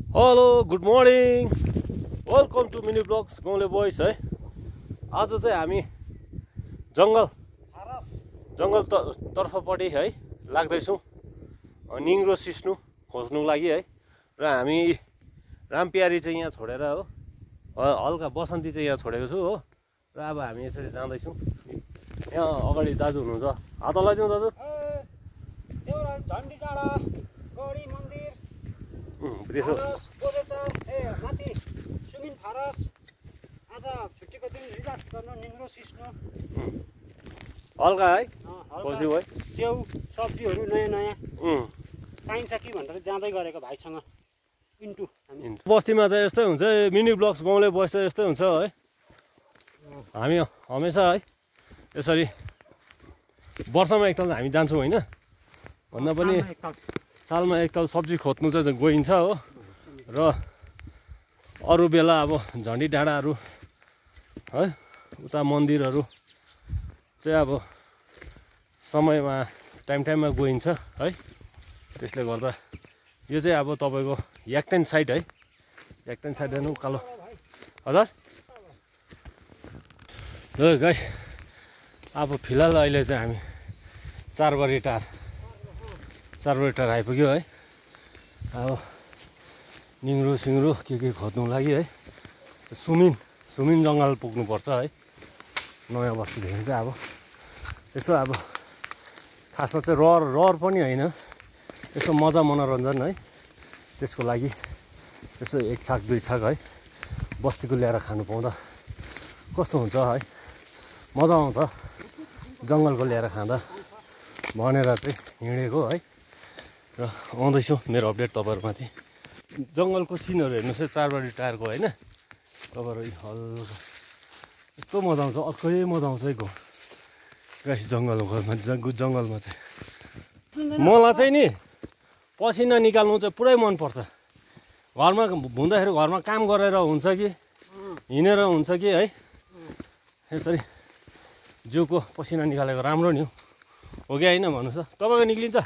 Hello good morning welcome to mini blogs गाउँले boys है। आज चाहिँ हामी जङ्गल तर्फपट्टि है लाग्दैछौँ निङ्ग्रो सिस्नु खोज्नु लागि है। र हामी रामप्यारी चाहिँ यहाँ छोडेर हो हल्का बसन्ती चाहिँ यहाँ छोडेको छु हो। र अब हामी यसरी जाँदैछौँ। यहाँ अगाडि दाजु हुनुहुन्छ, हात हल्लाइदिउँ दाजु। झन्डी डाँडा गढी मन्दिर माथि सुमिन फारस। आज छुट्टीको दिन रिल्याक्स गर्नु, निङ्ग्रो सिस्नु हल्का है खोज्यो है। च्याउ सब्जीहरू नयाँ नयाँ पाइन्छ कि भनेर जाँदै गरेको भाइसँग इन्टु बस्तीमा चाहिँ यस्तै हुन्छ। मिनी ब्लग्स गाउँले बस चाहिँ यस्तै हुन्छ है। हामी हमेसा है यसरी वर्षमा एकताल हामी जान्छौँ होइन, भन्दा पनि सालमा एकताल सब्जी खोज्नु चाहिँ गइन्छ हो। र अरू बेला अब झन्डी डाँडाहरू है उता मन्दिरहरू चाहिँ अब समयमा टाइममा गइन्छ है। त्यसले गर्दा यो चाहिँ अब तपाईँको याक्टेन साइड है, याक्टेन साइड हेर्नु उकालो हजुर। ल गाइस अब फिलहाल अहिले चाहिँ हामी चारबारी टार आइपुग्यो है। अब निङ्ग्रो सिङ्ग्रो के खोज्नु लागि है। सुमिन जङ्गल पुग्नुपर्छ है। नयाँ बस्तीदेखि चाहिँ अब यसो अब खासमा चाहिँ रहर पनि होइन, यसो मजा मनोरञ्जन है। त्यसको लागि यसो एक छाक दुई छाक है बस्तीको ल्याएर खानु पाउँदा कस्तो हुन्छ है, मजा आउँछ जङ्गलको ल्याएर खाँदा भनेर चाहिँ हिँडेको है। र आउँदैछु मेरो अपडेट तपाईँहरूमाथि। जङ्गलको सिनहरू हेर्नुहोस् है, चारबारी टायरको होइन। तपाईँहरू हल्का यस्तो मजा आउँछ, अर्कै मजा आउँछ है गाइस जङ्गलमा चाहिँ। मलाई चाहिँ नि पसिना निकाल्नु चाहिँ पुरै मनपर्छ। घरमा हुँदाखेरि घरमा काम गरेर हुन्छ कि हिँडेर हुन्छ कि है, यसरी जिउको पसिना निकालेको राम्रो नि हो कि होइन भन्नुहोस् त। तपाईँको निक्लिन्छ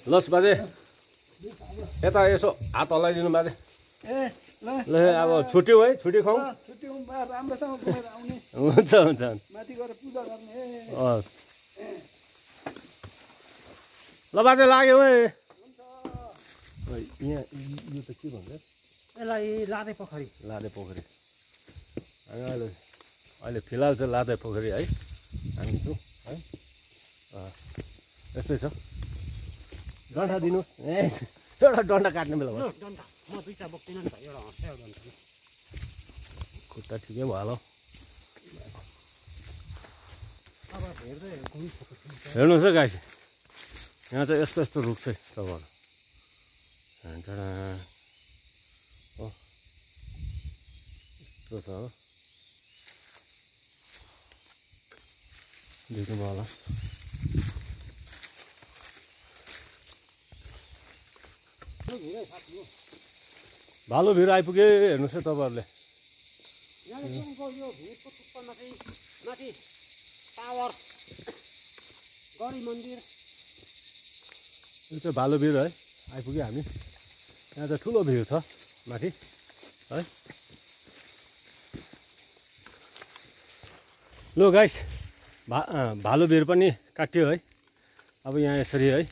लस बाजे यता यसो हात हल्लाइदिनु बाजे। ल अब छुट्यौँ है, छुट्टी खाउँ। हुन्छ हस् ल बाजे लाग्यो है। यहाँ यो त के भन्छ यसलाई लादे पोखरी हामी अहिले फिलहाल चाहिँ लादे पोखरी है हामी छु है। यस्तै छ। डन्ठा दिनु एउटा डन्ठा काट्ने बेला भयो। म दुईटा बोक्दिनँ नि भाइ, एउटा हँस्यो डन्ठा खुट्टा ठिकै भयो होला। हेर्नुहोस् है गाइस, यहाँ चाहिँ यस्तो रुख छ तपाईँहरू हो, यस्तो छ हो, देख्नुभयो होला। भालु भिर आइपुगे हेर्नुहोस् है तपाईँहरूले। माथि टावर गढी मन्दिर यो चाहिँ भालु भिर है आइपुग्यो हामी। यहाँ चाहिँ ठुलो भिर छ माथि है। लो गाइस भालु भिर पनि काटियो है। अब यहाँ यसरी है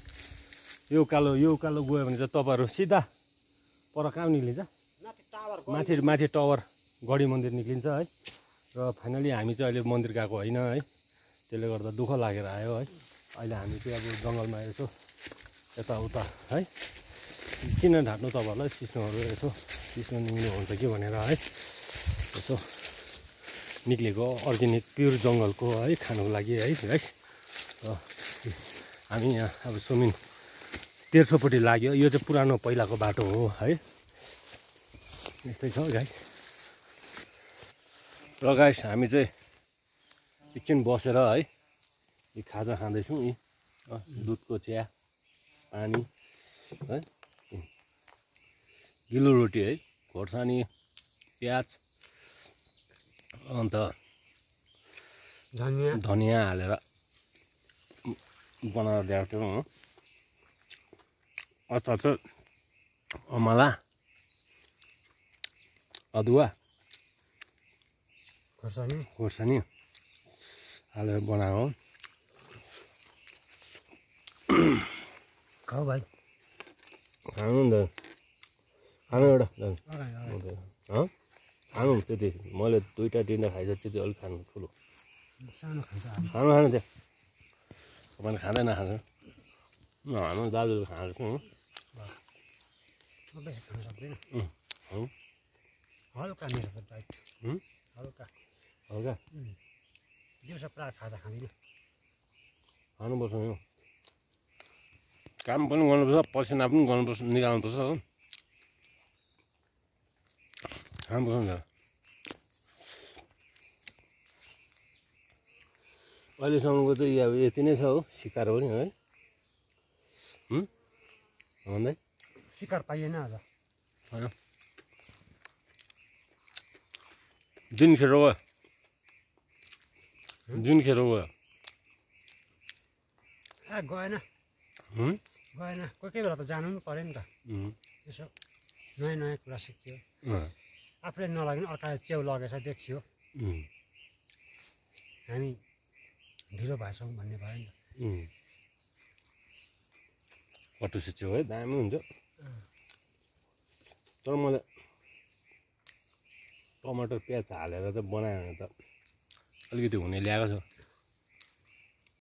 यो उकालो गयो भने चाहिँ तपाईँहरू सिधा पर कहाँ निक्लिन्छ, माथि टावर गढी मन्दिर निक्लिन्छ है। र फाइनली हामी चाहिँ अहिले मन्दिर गएको होइन है, त्यसले गर्दा दुःख लागेर आयो है। अहिले हामी चाहिँ अब जङ्गलमा यसो यताउता है किन ढाट्नु तपाईँहरूलाई, सिस्नु निक्लिनु हुन्छ कि भनेर है यसो निक्लेको अर्ग्यानिक प्योर जङ्गलको है खानुको लागि है गाइस। र हामी यहाँ अब सुमिन तेर्सोपट्टि लाग्यो। यो चाहिँ पुरानो पहिलाको बाटो हो है। यस्तै छ गाइस। र गाइस हामी चाहिँ एकछिन बसेर है यी खाजा खाँदैछौँ। यी दुधको चिया पानी है, गिलो रोटी है, खोर्सानी प्याज अन्त धनियाँ हालेर बनाएर ल्याएको थियौँ हो अचार चाहिँ अमला अदुवा खोर्सानी हालेर बनाएको खाऊ भाइ खानु नि त खानु एउटा खानु त्यति मैले 2टा 3टा खाइसकेँ त्यति अलिक खानु ठुलो सानो खान्छ खानु त्यो तपाईँले खाँदैन खानु हाम्रो दाजुले खाँदैछ म बेसी खान सक्दिनँ हौ हल्का मेरो त डाइट हल्का हल्का दिउँसो प्रायः खाजा खाँदिनँ खानुपर्छ नि काम पनि गर्नुपर्छ पसिना पनि गर्नुपर्छ निकाल्नुपर्छ हो खानुपर्छ नि त अहिलेसम्मको चाहिँ अब यति नै छ हो सिकार पनि है भन्दै शिकार पाइएन आज होइन जुन खेर गयो गएन कोही कोही बेला त जानु पनि पऱ्यो नि त यसो नयाँ नयाँ कुरा सिकियो आफूले नलागिने अर्काले च्याउ लगेछ देखियो हामी ढिलो भएछौँ भन्ने भयो नि त कटुसी च्याउ है दामी हुन्छ तर मैले टमाटर प्याज हालेर चाहिँ बनायो भने त अलिकति हुने ल्याएको छ